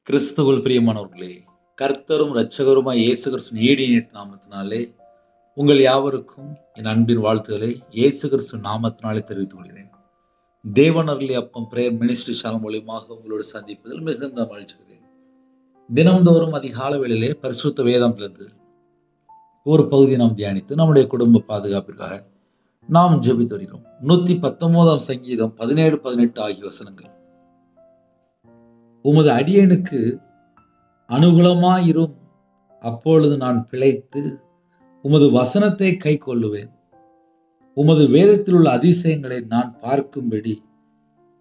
கிறிஸ்துவுக்குள் பிரியமானவர்களே, கர்த்தரும் இரட்சகருமாய் இயேசு கிறிஸ்துவின் ஈடியேற்ற நாமத்தினாலே உங்கள் யாவருக்கும் என் அன்பின் வாழ்த்துக்களை இயேசு கிறிஸ்து நாமத்தினாலே தெரிவித்துக் கொள்கிறேன். தேவன் அருளிய அப்பம் பிரேயர் மினிஸ்ட்ரி சேனல் மூலியமாக உங்களோடு சந்திப்பதில் மிகுந்த மகிழ்ச்சிகிறேன். தினம்தோறும் அதிகால வேளையிலே பரிசுத்த வேதத்திலிருந்து ஒரு பகுதியை நாம் தியானித்து நம்முடைய குடும்ப பாதுகாப்பிற்காக நாம் ஜெபித்து வருகிறோம். 119 சங்கீதம் 17-18 ஆகிய வசனங்கள். உமது அடியேனுக்கு அனுகூலமாயிரும், அப்பொழுது நான் பிழைத்து உமது வசனத்தை கை கொள்ளுவேன். உமது வேதத்தில் உள்ள அதிசயங்களை நான் பார்க்கும்படி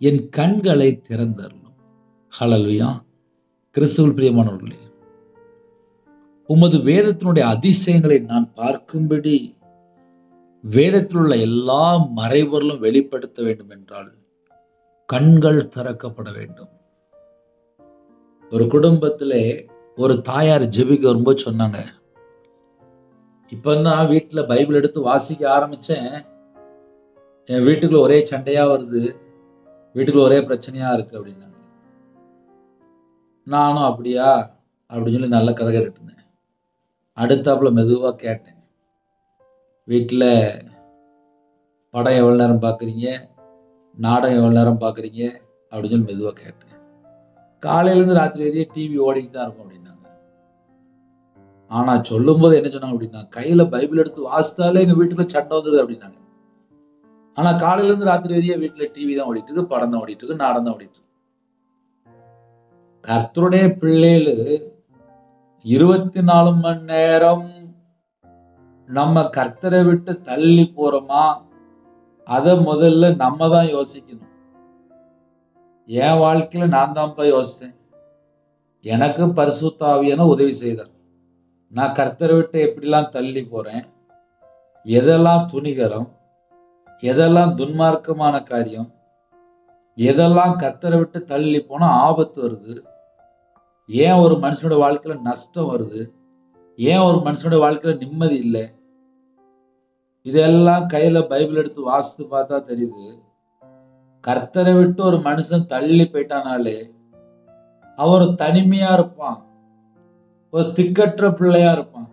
என் கண்களை திறந்தருளும். ஹல்லேலூயா. கிறிஸ்துவுக்குள் பிரியமானவர்களே, உமது வேதத்தினுடைய அதிசயங்களை நான் பார்க்கும்படி வேதத்தில் உள்ள எல்லா மறைபொருளும் வெளிப்படுத்த வேண்டும் என்றால் கண்கள் திறக்கப்பட வேண்டும். ஒரு குடும்பத்திலே ஒரு தாயார் ஜெபிக்க வரும்போது சொன்னாங்க, இப்பதான் வீட்டுல பைபிள் எடுத்து வாசிக்க ஆரம்பிச்சேன், என் வீட்டுக்குள்ள ஒரே சண்டையா வருது, வீட்டுக்குள்ள ஒரே பிரச்சனையா இருக்கு அப்படின்னாங்க. நானும் அப்படியா அப்படின்னு சொல்லி நல்ல கதை கேட்டுட்டு இருந்தேன். அடுத்தாப்புல மெதுவா கேட்டேன், வீட்டுல படம் எவ்வளவு நேரம் பாக்குறீங்க, நாடகம் எவ்வளவு நேரம் பாக்குறீங்க அப்படின்னு சொல்லி மெதுவா கேட்டேன். காலையில இருந்து ராத்திரி வரையும் டிவி ஓடிட்டு தான் இருக்கும் அப்படின்னாங்க. ஆனா சொல்லும் போது என்ன சொன்னாங்க அப்படின்னா, கையில பைபிள் எடுத்து வாசித்தாலே எங்க வீட்டுக்குள்ள சண்டை வந்துடுது அப்படின்னாங்க. ஆனா காலையில இருந்து ராத்திரி வரையும் வீட்டுல டிவி தான் ஓடிட்டு இருக்கு, படம் தான் ஓடிட்டு இருக்கு, நாடகம் தான் ஓடிட்டு இருக்கு. கர்த்தருடைய பிள்ளைகள் 24 மணி நேரம் நம்ம கர்த்தரை விட்டு தள்ளி போறோமா, அத முதல்ல நம்ம தான் யோசிக்கணும். என் வாழ்க்கையில நான் தான்ப்பா யோசித்தேன். எனக்கு பரிசுத்த ஆவியானவர் உதவி செய்தார். நான் கர்த்தரை விட்டு எப்படிலாம் தள்ளி போறேன், எதெல்லாம் துணிகரம், எதெல்லாம் துன்மார்க்கமான காரியம், எதெல்லாம் கர்த்தரை விட்டு தள்ளி போனா ஆபத்து வருது, ஏன் ஒரு மனுஷனோட வாழ்க்கையில நஷ்டம் வருது, ஏன் ஒரு மனுஷனோட வாழ்க்கையில நிம்மதி இல்லை, இதெல்லாம் கையில பைபிள் எடுத்து வாசித்து பார்த்தா தெரியுது. கர்த்தரை விட்டு ஒரு மனுஷன் தள்ளி போயிட்டானாலே அவர் தனிமையா இருப்பான், ஒரு திக்கற்ற பிள்ளையா இருப்பான்.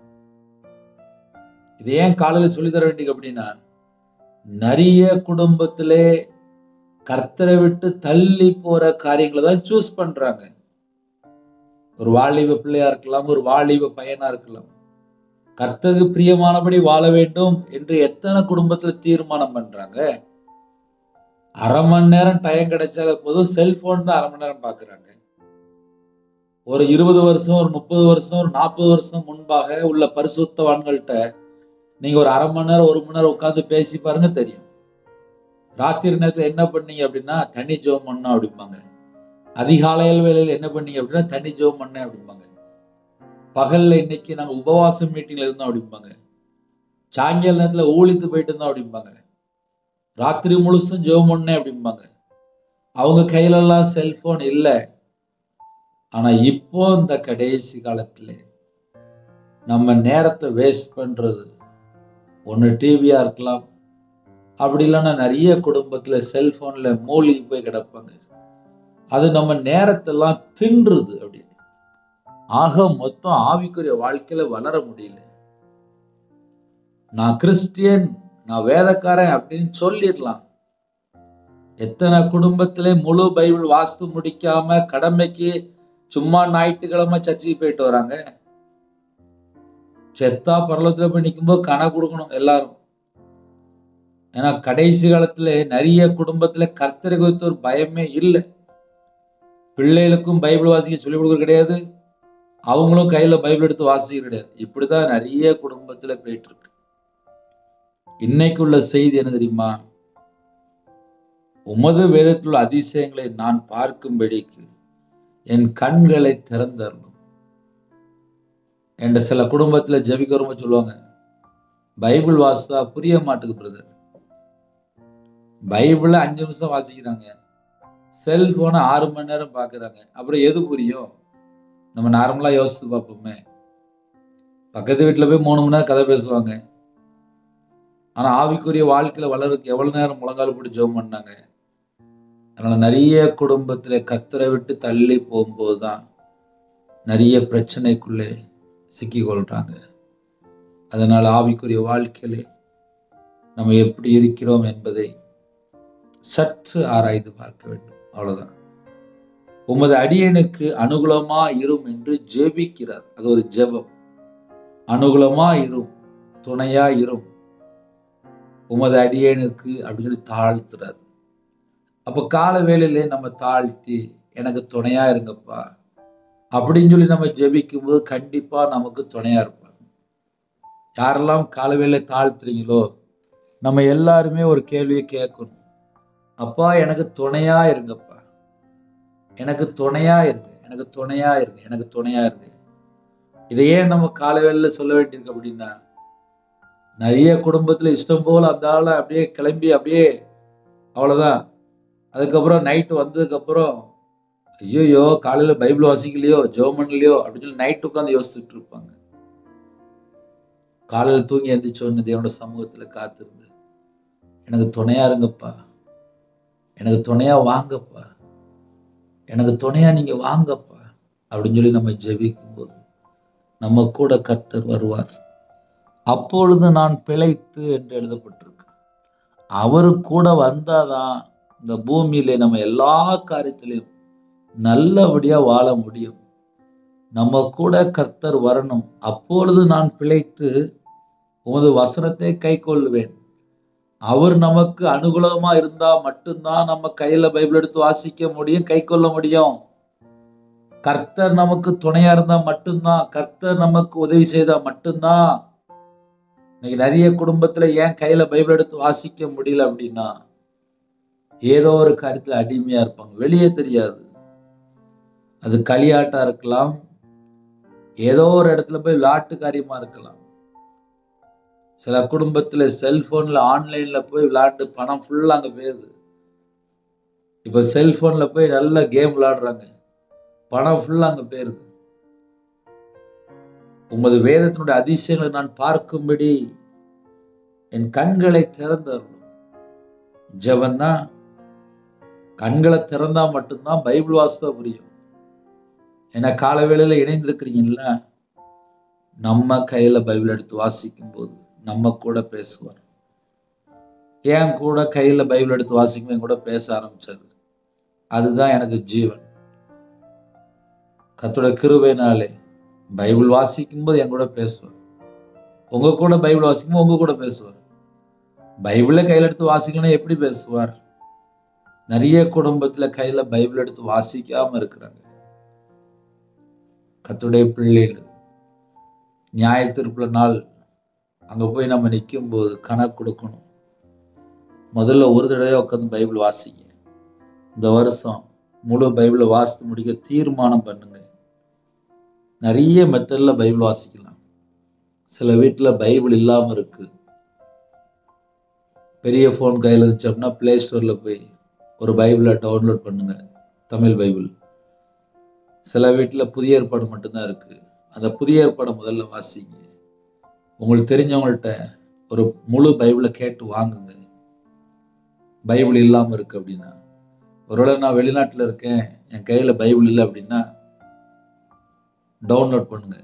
இது ஏன் காலையில சொல்லி தர வேண்டியது அப்படின்னா, நிறைய குடும்பத்திலே கர்த்தரை விட்டு தள்ளி போற காரியங்களை தான் சூஸ் பண்றாங்க. ஒரு வாலிப பிள்ளையா இருக்கலாம், ஒரு வாலிப பையனா இருக்கலாம். கர்த்தருக்கு பிரியமானபடி வாழ வேண்டும் என்று எத்தனை குடும்பத்துல தீர்மானம் பண்றாங்க. அரை மணி நேரம் டைம் கிடைச்சால போதும், செல்போன் தான் அரை மணி நேரம் பாக்குறாங்க. ஒரு 20 வருஷம், ஒரு 30 வருஷம், ஒரு 40 வருஷம் முன்பாக உள்ள பரிசுத்தவான்கள்ட்ட நீங்க ஒரு அரை மணி நேரம், 1 மணி நேரம் உட்கார்ந்து பேசி பாருங்க, தெரியும். ராத்திரி நேரத்துல என்ன பண்ணீங்க அப்படின்னா தனி ஜெபம் பண்ணோம் அப்படிம்பாங்க. அதிகாலையில் வேளையில என்ன பண்ணீங்க அப்படின்னா தனி ஜெபம் பண்ணேன் அப்படிம்பாங்க. பகல்ல இன்னைக்கு நாங்க உபவாச மீட்டிங்ல இருந்தோம் அப்படிம்பாங்க. சாயங்கால நேரத்துல ஊழித்து போயிட்டு இருந்தோம் அப்படிம்பாங்க. ராத்திரி முழுசும் ஜெபம் பண்ணேன் அப்படிம்பாங்க. அவங்க கையில எல்லாம் செல்போன் இல்லை. ஆனா இப்போ இந்த கடைசி காலத்துல நம்ம நேரத்தை வேஸ்ட் பண்றது ஒண்ணு டிவியா இருக்கலாம், அப்படி இல்லைன்னா நிறைய குடும்பத்துல செல்போன்ல மூழ்கி போய் கிடப்பாங்க. அது நம்ம நேரத்தெல்லாம் தின்றுது. அப்படி ஆக மொத்தம் ஆவிக்குரிய வாழ்க்கையில வளர முடியல. நான் கிறிஸ்டியன், நான் வேதக்காரன் அப்படின்னு சொல்லிடலாம். எத்தனை குடும்பத்திலே முழு பைபிள் வாசித்து முடிக்காம கடமைக்கு சும்மா ஞாயிற்றுக்கிழமை சர்ச்சைக்கு போயிட்டு வராங்க. செத்தா பரலோகத்துல போய் நிக்கும்போது கணக்கு கொடுக்கணும் எல்லாரும். ஏன்னா கடைசி காலத்துல நிறைய குடும்பத்துல கர்த்தரை குறித்த ஒரு பயமே இல்லை. பிள்ளைகளுக்கும் பைபிள் வாசிக்க சொல்லிக் கொடுக்க கிடையாது, அவங்களும் கையில பைபிள் எடுத்து வாசிக்க கிடையாது. இப்படிதான் நிறைய குடும்பத்துல போயிட்டு இருக்கு. இன்னைக்கு உள்ள செய்தி என்ன தெரியுமா? உமது வேதத்தில் உள்ள அதிசயங்களை நான் பார்க்கும்படிக்கு என் கண்களை திறந்தரணும் என்ற சில குடும்பத்துல ஜெபிக்க வரும்போது சொல்லுவாங்க, பைபிள் வாசித்தா புரிய மாட்டுது பிரதர். பைபிள 5 நிமிஷம் வாசிக்கிறாங்க, செல்போனை 6 மணி நேரம் பாக்குறாங்க. அப்புறம் எது புரியும்? நம்ம நார்மலா யோசித்து பார்ப்போமே. பக்கத்து வீட்டுல போய் 3 மணி நேரம் கதை பேசுவாங்க. ஆனா ஆவிக்குரிய வாழ்க்கையில வளர்றதுக்கு எவ்வளவு நேரம் முழங்கால் போட்டு ஜெபம் பண்ணாங்க. அதனால நிறைய குடும்பத்துல கர்த்தரை விட்டு தள்ளி போகும்போதுதான் நிறைய பிரச்சனைக்குள்ளே சிக்கிக்கொள்றாங்க. அதனால் ஆவிக்குரிய வாழ்க்கையிலே நம்ம எப்படி இருக்கிறோம் என்பதை சற்று ஆராய்ந்து பார்க்க வேண்டும். அவ்வளவுதான். உமது அடியேனுக்கு அனுகூலமா இரும் என்று ஜெபிக்கிறார். அது ஒரு ஜெபம். அனுகூலமா இரும், துணையா இரும், உமது அடியேனுக்கு அப்படின்னு சொல்லி தாழ்த்துறார். அப்ப கால வேளையிலே நம்ம தாழ்த்தி எனக்கு துணையா இருங்கப்பா அப்படின்னு சொல்லி நம்ம ஜெபிக்கும் போது கண்டிப்பா நமக்கு துணையா இருப்பாங்க. யாரெல்லாம் கால வேளையில தாழ்த்துறீங்களோ நம்ம எல்லாருமே ஒரு கேள்வியை கேட்கணும். அப்பா எனக்கு துணையா இருங்கப்பா, எனக்கு துணையா இருங்க, எனக்கு துணையா இருங்க, எனக்கு துணையா இருங்க. இதை ஏன் நம்ம கால வேளையில சொல்ல வேண்டியிருக்கு அப்படின்னா, நிறைய குடும்பத்துல இஷ்டம் போல அந்த ஆளை அப்படியே கிளம்பி அப்படியே அவ்வளவுதான். அதுக்கப்புறம் நைட்டு வந்ததுக்கு அப்புறம் ஐயோ காலையில பைபிள் வாசிக்கலையோ ஜெபம் பண்ணலையோ அப்படின்னு சொல்லி நைட்டு உட்காந்து யோசிச்சுட்டு இருப்பாங்க. காலையில தூங்கி எந்திரிச்சோன்னு தேவனோட சமூகத்துல காத்திருந்து எனக்கு துணையா இருங்கப்பா, எனக்கு துணையா வாங்கப்பா, எனக்கு துணையா நீங்க வாங்கப்பா அப்படின்னு சொல்லி நம்ம ஜெபிக்கும் போது நம்ம கூட கர்த்தர் வருவார். அப்பொழுது நான் பிழைத்து என்று எழுதப்பட்டிருக்கு. அவரு கூட வந்தாதான் இந்த பூமியில நம்ம எல்லா காரியத்திலையும் நல்லபடியா வாழ முடியும். நம்ம கூட கர்த்தர் வரணும். அப்பொழுது நான் பிழைத்து உமது வசனத்தை கை கொள்ளுவேன். அவர் நமக்கு அனுகூலமா இருந்தா மட்டும்தான் நம்ம கையில பைபிள் எடுத்து வாசிக்க முடியும், கை கொள்ள முடியும். கர்த்தர் நமக்கு துணையா இருந்தா மட்டும்தான், கர்த்தர் நமக்கு உதவி செய்தா மட்டும்தான். இன்னைக்கு நிறைய குடும்பத்துல ஏன் கையில பைபிள் எடுத்து வாசிக்க முடியல அப்படின்னா, ஏதோ ஒரு காரியத்துல அடிமையா இருப்பாங்க, வெளியே தெரியாது. அது களியாட்டா இருக்கலாம், ஏதோ ஒரு இடத்துல போய் விளையாட்டு காரியமா இருக்கலாம். சில குடும்பத்துல செல்போன்ல ஆன்லைன்ல போய் விளையாட்டு பணம் ஃபுல்லா அங்க போயிருது. இப்ப செல்போன்ல போய் நல்ல கேம் விளையாடுறாங்க, பணம் ஃபுல்லா அங்க போயிருது. உமது வேதத்தினுடைய அதிசயங்களை நான் பார்க்கும்படி என் கண்களை திறந்தருளும். ஜெபம் தான். கண்களை திறந்தா மட்டும்தான் பைபிள் வாசித்தா புரியும். ஏன்னா கால வேளையில இணைந்திருக்கிறீங்கல்ல, நம்ம கையில பைபிள் எடுத்து வாசிக்கும் போது நம்ம கூட பேசுவார். ஏன் கூட கையில பைபிள் எடுத்து வாசிக்கும் கூட பேச ஆரம்பிச்சாரு. அதுதான் எனக்கு ஜீவன். கர்த்தருடைய கிருபையினாலே பைபிள் வாசிக்கும் போது என் கூட பேசுவார். உங்க கூட பைபிள் வாசிக்கும் உங்க கூட பேசுவார். பைபிள கையில எடுத்து வாசிக்கணும்னா எப்படி பேசுவார்? நிறைய குடும்பத்துல கையில பைபிள் எடுத்து வாசிக்காம இருக்கிறாங்க. கர்த்தருடைய பிள்ளைகள் நியாயத்தீர்ப்புல நாள் அங்க போய் நம்ம நிற்கும் போது கணக்கு கொடுக்கணும். முதல்ல ஒரு தடவை உட்காந்து பைபிள் வாசிங்க. இந்த வருஷம் முழு பைபிளை வாசித்து முடிக்க தீர்மானம் பண்ணுங்க. நிறைய மெத்தட்ல பைபிள் வாசிக்கலாம். சில வீட்டுல பைபிள் இல்லாம இருக்கு. பெரிய போன் கையில இருந்துச்சு அப்படின்னா பிளே ஸ்டோர்ல போய் ஒரு பைபிளை டவுன்லோட் பண்ணுங்க, தமிழ் பைபிள். சில வீட்டுல புதிய ஏற்பாடு மட்டும்தான் இருக்கு. அந்த புதிய ஏற்பாடை முதல்ல வாசிங்க. உங்களுக்கு தெரிஞ்சவங்கள்ட்ட ஒரு முழு பைபிளை கேட்டு வாங்குங்க. பைபிள் இல்லாம இருக்கு அப்படின்னா, ஒருவேளை நான் வெளிநாட்டுல இருக்கேன், என் கையில பைபிள் இல்லை அப்படின்னா டவுன்லோட் பண்ணுங்க,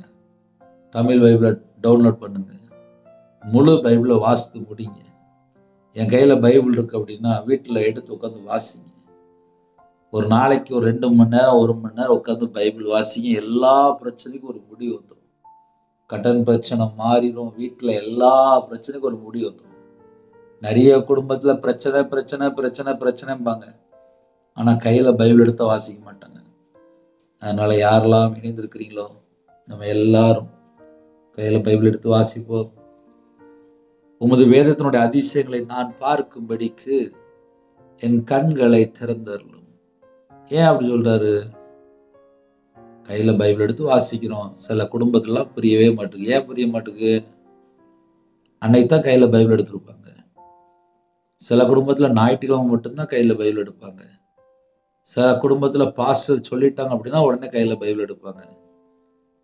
தமிழ் பைபிளை டவுன்லோட் பண்ணுங்க, முழு பைபிளை வாசித்து முடிங்க. என் கையில பைபிள் இருக்கு அப்படின்னா வீட்டுல எடுத்து உட்காந்து வாசிங்க. ஒரு நாளைக்கு ஒரு 2 மணி நேரம் 1 மணி நேரம் உட்காந்து பைபிள் வாசிங்க. எல்லா பிரச்சனைக்கும் ஒரு முடிவு வந்துடும். கடன் பிரச்சனை மாறிடும். வீட்டுல எல்லா பிரச்சனைக்கும் ஒரு முடிவு வந்துடும். நிறைய குடும்பத்துல பிரச்சனை பிரச்சனை பிரச்சனை பிரச்சனைம்பாங்க, ஆனா கையில பைபிள் எடுத்த வாசிக்க மாட்டாங்க. அதனால யாரெல்லாம் இணைந்திருக்கிறீங்களோ நம்ம எல்லாரும் கையில பைபிள் எடுத்து வாசிப்போம். உமது வேதத்தினுடைய அதிசயங்களை நான் பார்க்கும்படிக்கு என் கண்களை திறந்தருளும். ஏன் அப்படி சொல்றாரு? கையில பைபிள் எடுத்து வாசிக்கிறோம். சில குடும்பத்துலாம் புரியவே மாட்டேங்குது. ஏன் புரிய மாட்டேங்குது? அன்னைக்கு தான் கையில பைபிள் எடுத்திருப்பாங்க. சில குடும்பத்துல ஞாயிற்றுக்கிழமை மட்டும்தான் கையில பைபிள் எடுப்பாங்க. சில குடும்பத்துல பாஸ்டர் சொல்லிட்டாங்க அப்படின்னா உடனே கையில பைபிள் எடுப்பாங்க.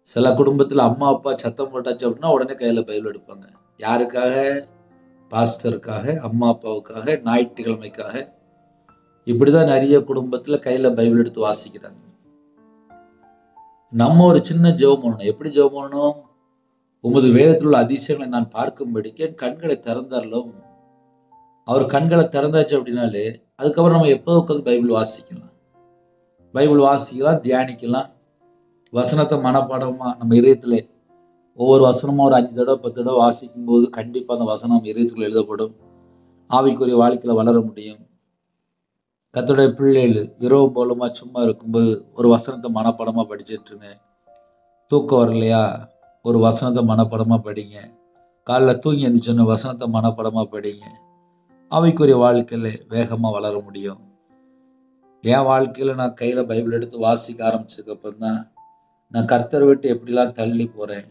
சில குடும்பத்துல அம்மா அப்பா சத்தம் போட்டாச்சு அப்படின்னா உடனே கையில பைபிள் எடுப்பாங்க. யாருக்காக? பாஸ்டருக்காக, அம்மா அப்பாவுக்காக, ஞாயிற்றுக்கிழமைக்காக. இப்படிதான் நிறைய குடும்பத்துல கையில பைபிள் எடுத்து வாசிக்கிறாங்க. நம்ம ஒரு சின்ன ஜெபம் பண்ணணும். எப்படி ஜெபம் பண்ணணும்? உமது வேதத்தில் உள்ள அதிசயங்களை நான் பார்க்கும்படிக்கு என் கண்களை திறந்தரலும். அவர் கண்களை திறந்தாச்சு அப்படின்னாலே அதுக்கப்புறம் நம்ம எப்போ உட்காந்து பைபிள் வாசிக்கலாம், தியானிக்கலாம். வசனத்தை மனப்பாடமா நம்ம இதயத்திலே ஒவ்வொரு வசனமும் ஒரு 5 தடவை 10 தடவை வாசிக்கும் போது கண்டிப்பா அந்த வசனம் இதயத்துக்குள்ள எழுதப்படும். ஆவிக்குரிய வாழ்க்கையில வளர முடியும். கர்த்தருடைய பிள்ளைகள் இரவு போலமா சும்மா இருக்கும்போது ஒரு வசனத்தை மனப்பாடமா படிச்சிட்டு இருங்க. தூக்கம் வரலையா, ஒரு வசனத்தை மனப்பாடமா படிங்க. காலைல தூங்கி எழுந்திரிச்சோன்னு வசனத்தை மனப்பாடமா படிங்க. ஆவிக்குரிய வாழ்க்கையில வேகமா வளர முடியும். என் வாழ்க்கையில நான் கையில பைபிள் எடுத்து வாசிக்க ஆரம்பிச்சதுக்கு அப்புறம் தான் நான் கர்த்தரை விட்டு எப்படிலாம் தள்ளி போறேன்,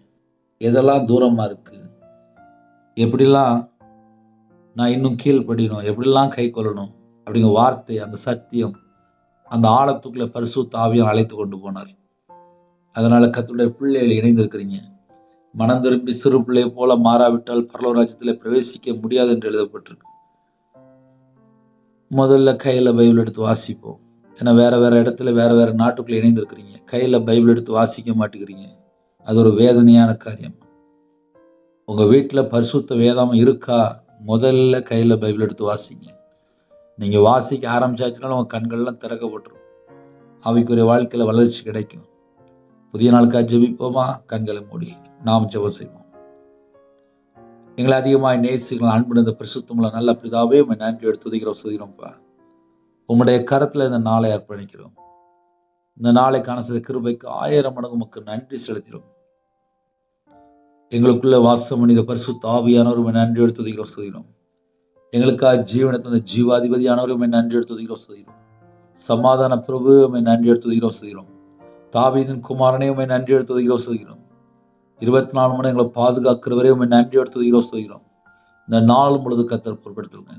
எதெல்லாம் தூரமா இருக்கு, எப்படிலாம் நான் இன்னும் கீழ்ப்படியணும், எப்படிலாம் கை கொள்ளணும் அப்படிங்கிற வார்த்தை, அந்த சத்தியம், அந்த ஆழத்துக்குள்ள பரிசுத்த ஆவியானவர் அழைத்து கொண்டு போனார். அதனால கர்த்தருடைய பிள்ளைகள் இணைந்திருக்கிறீங்க. மனம் திரும்பி சிறு பிள்ளையை போல மாறாவிட்டால் பரலோக ராஜ்யத்திலே பிரவேசிக்க முடியாது என்று எழுதப்பட்டிருக்கு. முதல்ல கையில பைபிள் எடுத்து வாசிப்போம். ஏன்னா வேற வேற இடத்துல வேற வேற நாட்டுக்குள்ள இணைந்திருக்கிறீங்க. கையில பைபிள் எடுத்து வாசிக்க மாட்டேங்கிறீங்க. அது ஒரு வேதனையான காரியம். உங்க வீட்டுல பரிசுத்த வேதாகம் இருக்கா? முதல்ல கையில பைபிள் எடுத்து வாசிங்க. நீங்க வாசிக்க ஆரம்பிச்சாச்சுனாலும் உங்க கண்கள்லாம் திறக்கப்பட்டுரும். ஆவிக்குரிய வாழ்க்கையில வளர்ச்சி கிடைக்கும். புதிய நாளுக்காக ஜெபிப்போமா? கண்களை மூடி நாம் ஜெபம் செய்வோம். எங்களை அதிகமாய் நேசிக்கலாம் அன்பு இந்த பரிசுத்தமுள்ள நல்ல பிதாவே, உம்மை நன்றி எடுத்து துதிக்கிறோம், சொல்கிறோம்ப்பா. உம்முடைய கரத்துல இந்த நாளை அர்ப்பணிக்கிறோம். இந்த நாளை காண செய்த கிருபைக்கு 1000 மடங்கு உமக்கு நன்றி செலுத்திடும். எங்களுக்குள்ள வாசம் பண்ணிய பரிசுத்த ஆவியானவர் உம்மை நன்றி எடுத்து துதிக்கிறோம், சொல்கிறோம். எங்களுக்காக ஜீவனை தந்த ஜீவாதிபதியானவர் உம்மை நன்றி எடுத்து துதிக்கிறோம், சொல்கிறோம். சமாதான பிரபு உம்மை நன்றி எடுத்து துதிக்கிறோம், சொல்கிறோம். தாவீதின் குமாரனே உம்மை நன்றி எடுத்து துதிக்கிறோம், சொல்கிறோம். 24 மணி எங்களை பாதுகாக்கிறவரே உம்மை நன்றி எடுத்து துதிக்கிறோம், சொல்கிறோம். இந்த நாள் முழுது கர்த்தர் பொறுப்படுத்துங்க.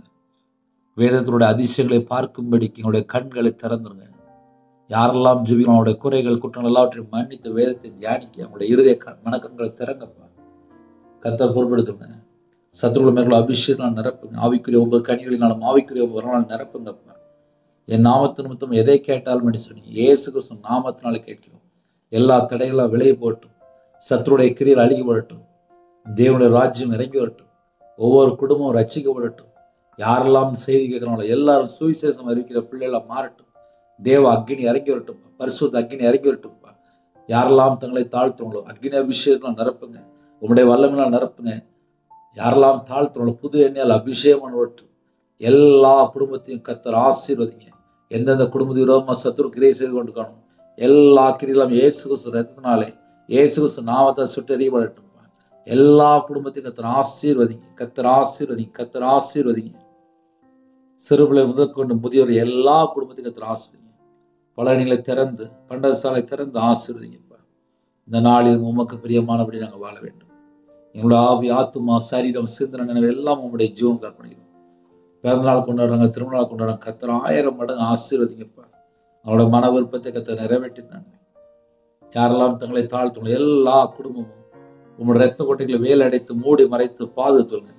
வேதத்தினுடைய அதிசயங்களை பார்க்கும்படிக்கு எங்களுடைய கண்களை திறந்துருங்க. யாரெல்லாம் ஜெபிக்கிறோம் அவருடைய குறைகள் குற்றங்கள் எல்லாவற்றையும் மன்னித்து வேதத்தை தியானிக்க அவங்களுடைய இருதய மனக்கண்களை திறங்கப்பா. கர்த்தர் பொறுப்படுத்துங்க. சத்துருக்களை மேற்கொள்ள அபிஷேகம் நிரப்புங்க. ஆவிக்குரிய உங்கள் கனிகளினாலும் ஆவிக்குரிய வரலாறு நிரப்புங்கப்பா. என் நாமத்து நிமித்தம் எதை கேட்டாலும் என்று சொன்னீங்க. இயேசு கிறிஸ்து நாமத்தினால கேட்கிறோம். எல்லா தடைகளும் விலகி போகட்டும். சத்துருடைய கிரியில் அழிக்கப்படட்டும். தேவனுடைய ராஜ்யம் இறங்கி வரட்டும். ஒவ்வொரு குடும்பமும் ரட்சிக்கப்படட்டும். யாரெல்லாம் செய்தி கேட்கிறாங்களோ எல்லாரும் சுவிசேஷம் அறிவிக்கிற பிள்ளைகள மாறட்டும். தேவ அக்னி இறங்கி வரட்டும். பரிசுத்த அக்னி இறங்கி வரட்டும்ப்பா. யாரெல்லாம் தங்களை தாழ்த்துறவங்களோ அக்னி அபிஷேகம் நிரப்புங்க. உங்களுடைய வல்லமையால் நிரப்புங்க. யாரெல்லாம் தாழ்த்துறவங்களோ புது எண்ணெயால் அபிஷேகம் வரட்டும். எல்லா குடும்பத்தையும் கர்த்தர் ஆசீர்வதிங்க. எந்தெந்த குடும்பத்துக்கு விரோதமாக சத்துரு கிரியை செய்து கொண்டு காணும் எல்லா கிரிகளும் இயேசு கிறிஸ்து ரத்தத்தினாலே இயேசு கிறிஸ்து நாமத்தை சுட்டெறியப்படட்டும். எல்லா குடும்பத்தையும் கர்த்தர் ஆசீர்வதிங்க. கர்த்தர் ஆசீர்வதிங்க. கர்த்தர் ஆசீர்வதிங்க. சிறுபிள்ளை முதற்கொண்டு முதியோர் எல்லா குடும்பத்தையும் கர்த்தர் ஆசீர்வதிங்க. பழனிகளை திறந்து பண்டசாலை திறந்து ஆசீர்வதிங்கப்பா. இந்த நாளில் உமக்கு பிரியமானபடி நாங்கள் வாழ வேண்டும். எங்களோட ஆவி ஆத்துமா சரீரம் சிந்தனை நினைவு எல்லாம் உங்களுடைய ஜீவன் கற்பனைக்கிறோம். பிறந்தநாள் கொண்டாடுறாங்க, திருமணநாள் கொண்டாடுறாங்க. கர்த்தர் 1000 மடங்கு ஆசீர்வதிங்கப்பா. அவங்களோட மன விருப்பத்தை கர்த்தர் நிறைவேற்றினாங்க. யாரெல்லாம் தங்களை தாழ்த்துங்களோ எல்லா குடும்பமும் உங்களோட ரத்த கோட்டைகளை வேலை அடைத்து மூடி மறைத்து பாதுகாத்துங்க.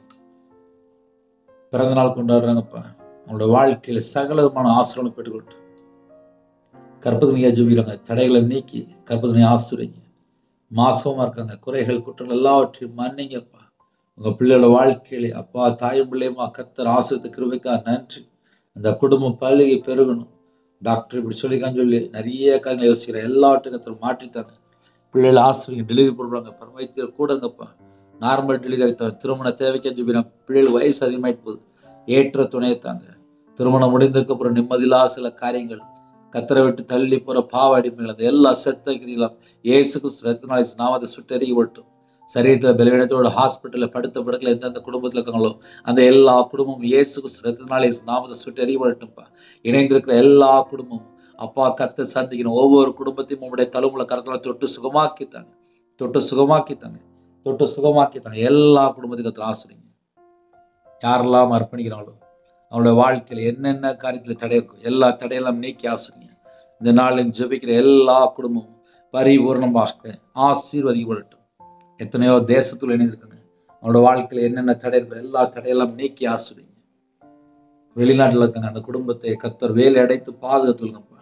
பிறந்த நாள் கொண்டாடுறாங்கப்பா. அவங்களோட வாழ்க்கையில சகலமான ஆசீர்வாதம் பெற்றுக்கொண்டு கற்பதனையா ஜெபிக்கிறாங்க. தடைகளை நீக்கி கற்பதனை ஆசீர்வதிங்க. மாசமா இருக்காங்க, குறைகள் குற்றங்கள் எல்லாவற்றையும் மன்னிங்கப்பா. உங்க பிள்ளையோட வாழ்க்கையிலே அப்பா தாயும் பிள்ளையுமா கர்த்தர் ஆசீர்வதித்த கிருபைக்காக நன்றி. அந்த குடும்பம் பள்ளியை பெருகணும். டாக்டர் இப்படி சொல்லிக்கான்னு சொல்லி நிறைய காரியங்களை யோசிக்கிறேன். எல்லாவற்றையும் கர்த்தர் மாற்றித்தாங்க. பிள்ளைகள் ஆசிரியங்க டெலிவரி போடுறாங்க. வைத்தியர் கூட இருங்கப்பா. நார்மல் டெலிவரி திருமண தேவைக்கு ஜெபிக்கிறேன். பிள்ளைகள் வயசு அதிகமாயிட்டு போகுது. ஏற்ற துணையை தாங்க. திருமணம் முடிந்ததுக்கு அப்புறம் நிம்மதியில்லா சில காரியங்கள் கர்த்தரை விட்டு தள்ளி போற பாவ அடிமைகள் அந்த எல்லா செத்த கிரியெல்லாம் இயேசு கிறிஸ்து ரத்தத்தினாலே நாமத்தை சுட்டெறியப்படட்டும். சரீரத்தில் பலவீனத்தோட ஹாஸ்பிட்டலில் படுத்த படுக்கல எந்தெந்த குடும்பத்தில் இருக்காங்களோ அந்த எல்லா குடும்பமும் இயேசு கிறிஸ்து ரத்தத்தினாலே நாமத்தை சுட்டெறியப்படட்டும்ப்பா. இணைந்திருக்கிற எல்லா குடும்பமும் அப்பா கர்த்தர் சந்திக்கணும். ஒவ்வொரு குடும்பத்தையும் உங்களுடைய தழும்புல கருத்துல தொட்டு சுகமாக்கித்தாங்க. தொட்டு சுகமாக்கித்தாங்க. தொட்டு சுகமாக்கித்தாங்க. எல்லா குடும்பத்தையும் கர்த்தர் ஆசீர்வதிங்க. யாரெல்லாம் அர்ப்பணிக்கிறாங்களோ அவங்களோட வாழ்க்கையில என்னென்ன காரியத்தில் தடை இருக்கும் எல்லா தடையெல்லாம் நீக்கி ஆசீர்வதிங்க. இந்த நாளில் ஜெபிக்கிற எல்லா குடும்பமும் பரிபூர்ணமாக ஆசீர்வதிக்கப்படட்டும். எத்தனையோ தேசத்துல இணைந்திருக்காங்க. அவங்களோட வாழ்க்கையில என்னென்ன தடை இருக்கும் எல்லா தடையெல்லாம் நீக்கி ஆசீர்வதிங்க. வெளிநாட்டில் இருக்காங்க. அந்த குடும்பத்தை கர்த்தர் வேலை அடைத்து பாதுகாத்துங்கப்பா.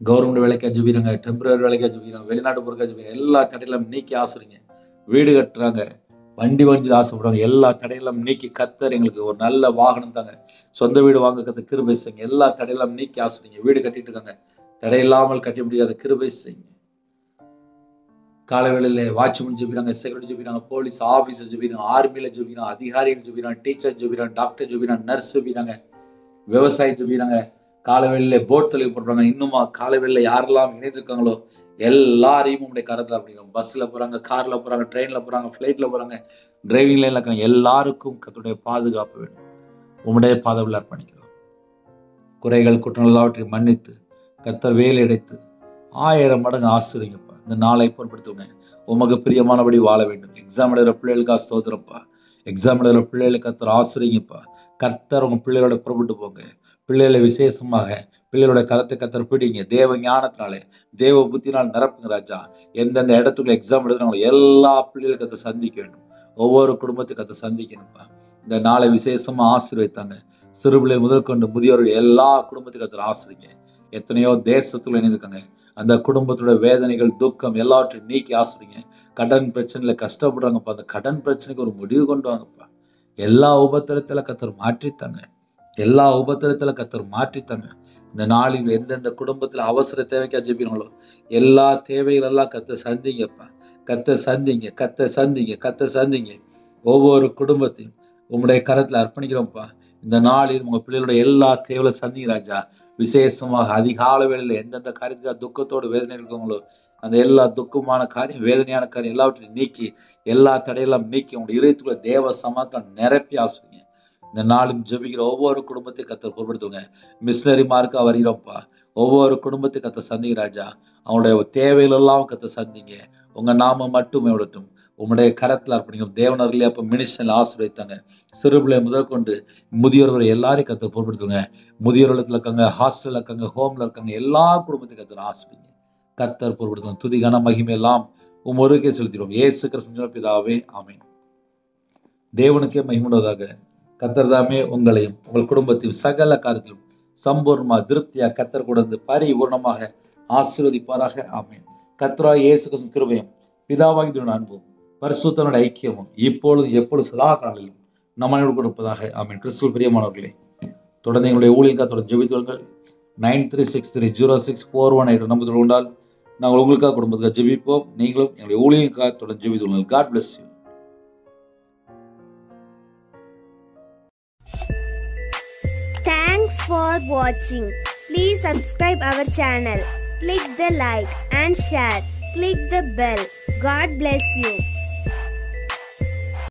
கவர்மெண்ட் வேலைக்காக ஜெபிக்கிறாங்க, டெம்பரரி வேலைக்காக ஜெபிக்கிறாங்க, வெளிநாட்டு போறதுக்காக ஜெபிக்கிறாங்க. எல்லா தடையெல்லாம் நீக்கி ஆசிரிங்க. வீடு கட்டுறாங்க, வண்டி ஆசைப்படுறாங்க, எல்லா தடையெல்லாம் நீக்கி கர்த்தர் எங்களுக்கு ஒரு நல்ல வாகனம் தாங்க, சொந்த வீடு வாங்க கர்த்தர் கிருபை செய்யுங்க. எல்லா தடையெல்லாம் நீக்கி ஆசிரிங்க. வீடு கட்டிட்டு இருக்காங்க, தடையில்லாமல் கட்ட முடியாத கிருபை செய்யுங்க. காலை வேளையில வாட்ச்மேன் ஜெபிக்கிறாங்க, செக்யூரிட்டி ஜெபிக்கிறாங்க, போலீஸ் ஆபீசர் ஜெபிக்கிறாங்க, ஆர்மியில ஜெபிக்கிறாங்க, அதிகாரிகள் ஜெபிக்கிறாங்க, டீச்சர் ஜெபிக்கிறாங்க, டாக்டர் ஜெபிக்கிறாங்க, நர்ஸ் ஜெபிக்கிறாங்க, விவசாயி ஜெபிக்கிறாங்க. காலை வேளையில போட் தொழில் போடுறாங்க. இன்னுமா காலை வேளையில யாரெல்லாம் இணைந்திருக்காங்களோ எல்லாரையும் உங்களுடைய கரத்தில் அப்படிங்கிறோம். பஸ்ல போறாங்க, கார்ல போறாங்க, ட்ரெயின்ல போறாங்க, ஃபிளைட்ல போறாங்க, டிரைவிங் லைன்ல இருக்காங்க. எல்லாருக்கும் கர்த்தருடைய பாதுகாப்பு வேணும். உம்முடைய பாதவில் அர்ப்பணிக்கிறோம். குறைகள் குற்றங்கள் எல்லாவற்றையும் மன்னித்து கர்த்தர் வேலை அடைத்து 1000 மடங்கு ஆசிரியப்பா. இந்த நாளை பொருட்படுத்துவங்க. உமக்கு பிரியமானபடி வாழ வேண்டும். எக்ஸாம் எழுதுற பிள்ளைகளுக்கு ஸ்தோத்திரப்பா. எக்ஸாம் எழுதுற பிள்ளைகளுக்கு கர்த்தர் ஆசிரியப்பா. கர்த்தர் உங்க பிள்ளைகளோட புறப்பட்டு போங்க. பிள்ளைகளை விசேஷமாக பிள்ளைகளோட கரத்தை கர்த்தர் பிடிங்க. தேவ ஞானத்தினாலே தேவ புத்தினால் நிரப்புங்க ராஜா. எந்தெந்த இடத்துக்குள்ள எக்ஸாம் எழுதுறாங்களோ எல்லா பிள்ளைகளுக்கு கர்த்தர் சந்திக்க வேண்டும். ஒவ்வொரு குடும்பத்துக்கு கர்த்தர் சந்திக்கணும்ப்பா. இந்த நாளை விசேஷமா ஆசீர்வதித்தாங்க. சிறு பிள்ளை முதல் கொண்டு முதியோர்கள் எல்லா குடும்பத்துக்கு கர்த்தர் ஆசீர்வதிங்க. எத்தனையோ தேசத்துல இணைந்திருக்காங்க. அந்த குடும்பத்தோட வேதனைகள் துக்கம் எல்லாவற்றையும் நீக்கி ஆசீர்வதிங்க. கடன் பிரச்சனையில கஷ்டப்படுறாங்கப்பா. அந்த கடன் பிரச்சனைக்கு ஒரு முடிவு கொண்டு வாங்கப்பா. எல்லா உபத்திரத்துல கர்த்தர் மாற்றித்தாங்க. எல்லா உபத்திரத்துல கர்த்தர் மாற்றித்தாங்க. இந்த நாளில் எந்தெந்த குடும்பத்துல அவசர தேவைக்கா ஜெபிக்கிறாங்களோ எல்லா தேவைகள் எல்லாம் கர்த்தர் சந்திங்கப்பா. கர்த்தர் சந்திங்க, கர்த்தர் சந்திங்க, கர்த்தர் சந்திங்க. ஒவ்வொரு குடும்பத்தையும் உங்களுடைய கரத்துல அர்ப்பணிக்கிறோம்ப்பா. இந்த நாளில் உங்க பிள்ளைகளோட எல்லா தேவையில சந்திங்க ராஜா. விசேஷமாக அதிகால வேளையில எந்தெந்த காரியத்துக்காக துக்கத்தோடு வேதனை இருக்கிறவங்களோ அந்த எல்லா துக்கமான காரியம், வேதனையான காரியம் எல்லாவற்றையும் நீக்கி எல்லா தடையெல்லாம் நீக்கி உங்களுடைய இதயத்துக்குள்ள தேவ சமாதானம் நிரப்பி ஆசுவீங்க. இந்த நாளும் ஜெபிக்கிற ஒவ்வொரு குடும்பத்தையும் கர்த்தர் பொறுப்படுத்துங்க. மிஷனரிமார்க்கா வருகிறோம்ப்பா. ஒவ்வொரு குடும்பத்தையும் கர்த்தர் சந்திங்க ராஜா. அவங்களுடைய தேவைகள் எல்லாம் கர்த்தர் சந்திங்க. உங்க நாம மட்டுமே விடட்டும். உங்களுடைய கரத்தில் அர்ப்பணிக்கும். தேவனர்களே அப்போ மினிஸ்டரில் ஆசீர்வதித்தாங்க. சிறு பிள்ளை முதல் கொண்டு முதியோர்கள் எல்லாரையும் கர்த்தர் பொறுப்படுத்துங்க. முதியோர்கள் இருக்காங்க, ஹாஸ்டல்ல இருக்காங்க, ஹோம்ல இருக்காங்க, எல்லா குடும்பத்தையும் கர்த்தர் ஆசீர்வதிங்க. கர்த்தர் பொறுப்படுத்துங்க. துதி கன மகிமை எல்லாம் ஒருக்கே செலுத்திடுவோம். இயேசு கிறிஸ்து பிதாவே ஆமென். தேவனுக்கே மகிமையுள்ளதாக. கர்த்தர் தாமே உங்களையும் உங்கள் குடும்பத்தையும் சகல காரியத்திலும் சம்பூர்ணமாக திருப்தியாக கர்த்தர் கொடுத்து பரிபூர்ணமாக ஆசீர்வதிப்பாராக. ஆமென். கர்த்தராகிய இயேசு கிறிஸ்துவின் கிருபையும் பிதாவாகிய அன்பும் பரிசுத்தனோட ஐக்கியமும் இப்பொழுது எப்பொழுது சதா காலங்களிலும் நம்மளோடு கொடுப்பதாக. ஆமென். கிறிஸ்துவில் பிரியமானவர்களே, தொடர்ந்து எங்களுடைய ஊழியக்காக ஜெபித்துள்ளார்கள். 93630641 நம்பத்தில் கொண்டால் நாங்கள் உங்களுக்காக குடும்பத்துக்காக ஜெபிப்போம். நீங்களும் எங்களுடைய ஊழியக்காக தொடர்ந்து ஜெபித்துள்ளார்கள். God bless you. Thanks for watching. Please subscribe our channel. Click the like and share. Click the bell. God bless you.